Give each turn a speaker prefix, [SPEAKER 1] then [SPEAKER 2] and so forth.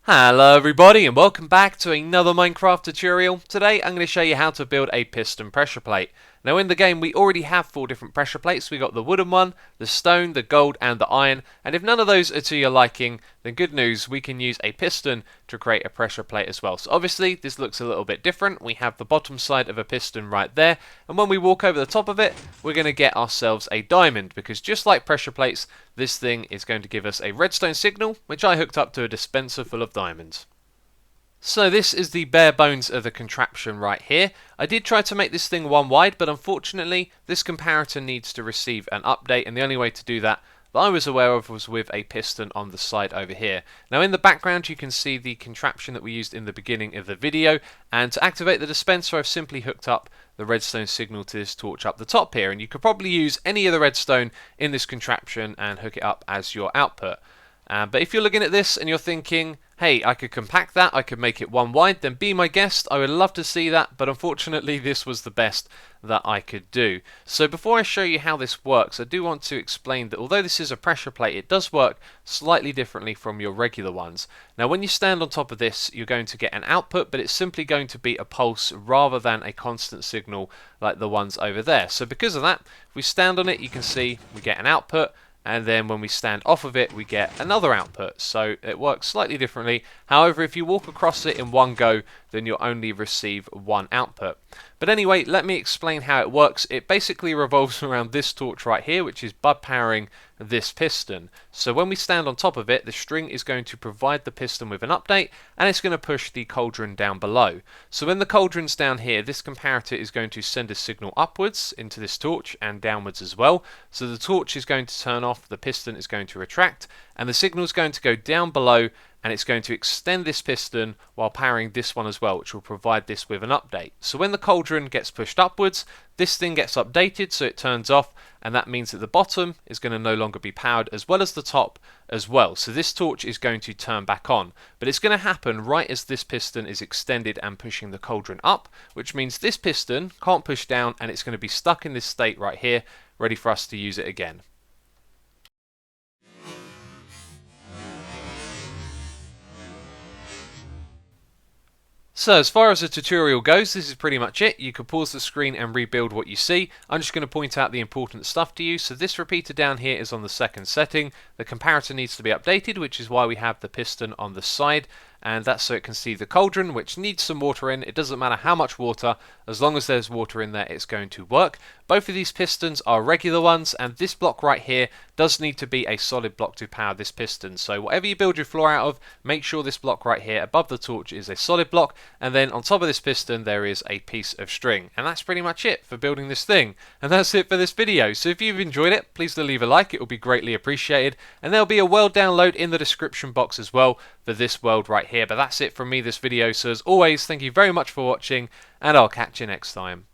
[SPEAKER 1] Hello everybody and welcome back to another Minecraft tutorial. Today I'm going to show you how to build a piston pressure plate. Now in the game we already have 4 different pressure plates. We got the wooden one, the stone, the gold and the iron, and if none of those are to your liking, then good news, we can use a piston to create a pressure plate as well. So obviously this looks a little bit different. We have the bottom side of a piston right there, and when we walk over the top of it we're going to get ourselves a diamond, because just like pressure plates, this thing is going to give us a redstone signal, which I hooked up to a dispenser full of diamonds. So this is the bare bones of the contraption right here. I did try to make this thing one wide, but unfortunately this comparator needs to receive an update, and the only way to do that I was aware of was with a piston on the side over here. Now in the background you can see the contraption that we used in the beginning of the video, and to activate the dispenser I've simply hooked up the redstone signal to this torch up the top here, and you could probably use any of the redstone in this contraption and hook it up as your output. But if you're looking at this and you're thinking, hey, I could compact that, I could make it one wide, then be my guest. I would love to see that, but unfortunately this was the best that I could do. So before I show you how this works, I do want to explain that although this is a pressure plate, it does work slightly differently from your regular ones. Now when you stand on top of this, you're going to get an output, but it's simply going to be a pulse rather than a constant signal like the ones over there. So because of that, if we stand on it, you can see we get an output, and then when we stand off of it we get another output, so it works slightly differently. However, if you walk across it in one go, then you'll only receive one output. But anyway, let me explain how it works. It basically revolves around this torch right here, which is powering this piston. So when we stand on top of it, the string is going to provide the piston with an update, and it's going to push the cauldron down below. So when the cauldron's down here, this comparator is going to send a signal upwards into this torch and downwards as well. So the torch is going to turn off, the piston is going to retract, and the signal is going to go down below, and it's going to extend this piston while powering this one as well, which will provide this with an update. So when the cauldron gets pushed upwards, this thing gets updated, so it turns off, and that means that the bottom is going to no longer be powered, as well as the top as well. So this torch is going to turn back on, but it's going to happen right as this piston is extended and pushing the cauldron up, which means this piston can't push down, and it's going to be stuck in this state right here, ready for us to use it again. So as far as the tutorial goes, this is pretty much it. You can pause the screen and rebuild what you see. I'm just going to point out the important stuff to you. So this repeater down here is on the second setting. The comparator needs to be updated, which is why we have the piston on the side, and that's so it can see the cauldron, which needs some water in. It doesn't matter how much water, as long as there's water in there, it's going to work. Both of these pistons are regular ones, and this block right here does need to be a solid block to power this piston. So whatever you build your floor out of, make sure this block right here above the torch is a solid block, and then on top of this piston there is a piece of string. And that's pretty much it for building this thing. And that's it for this video. So if you've enjoyed it, please do leave a like, it will be greatly appreciated. And there'll be a world download in the description box as well for this world right here. But that's it from me this video. So as always, thank you very much for watching, and I'll catch you next time.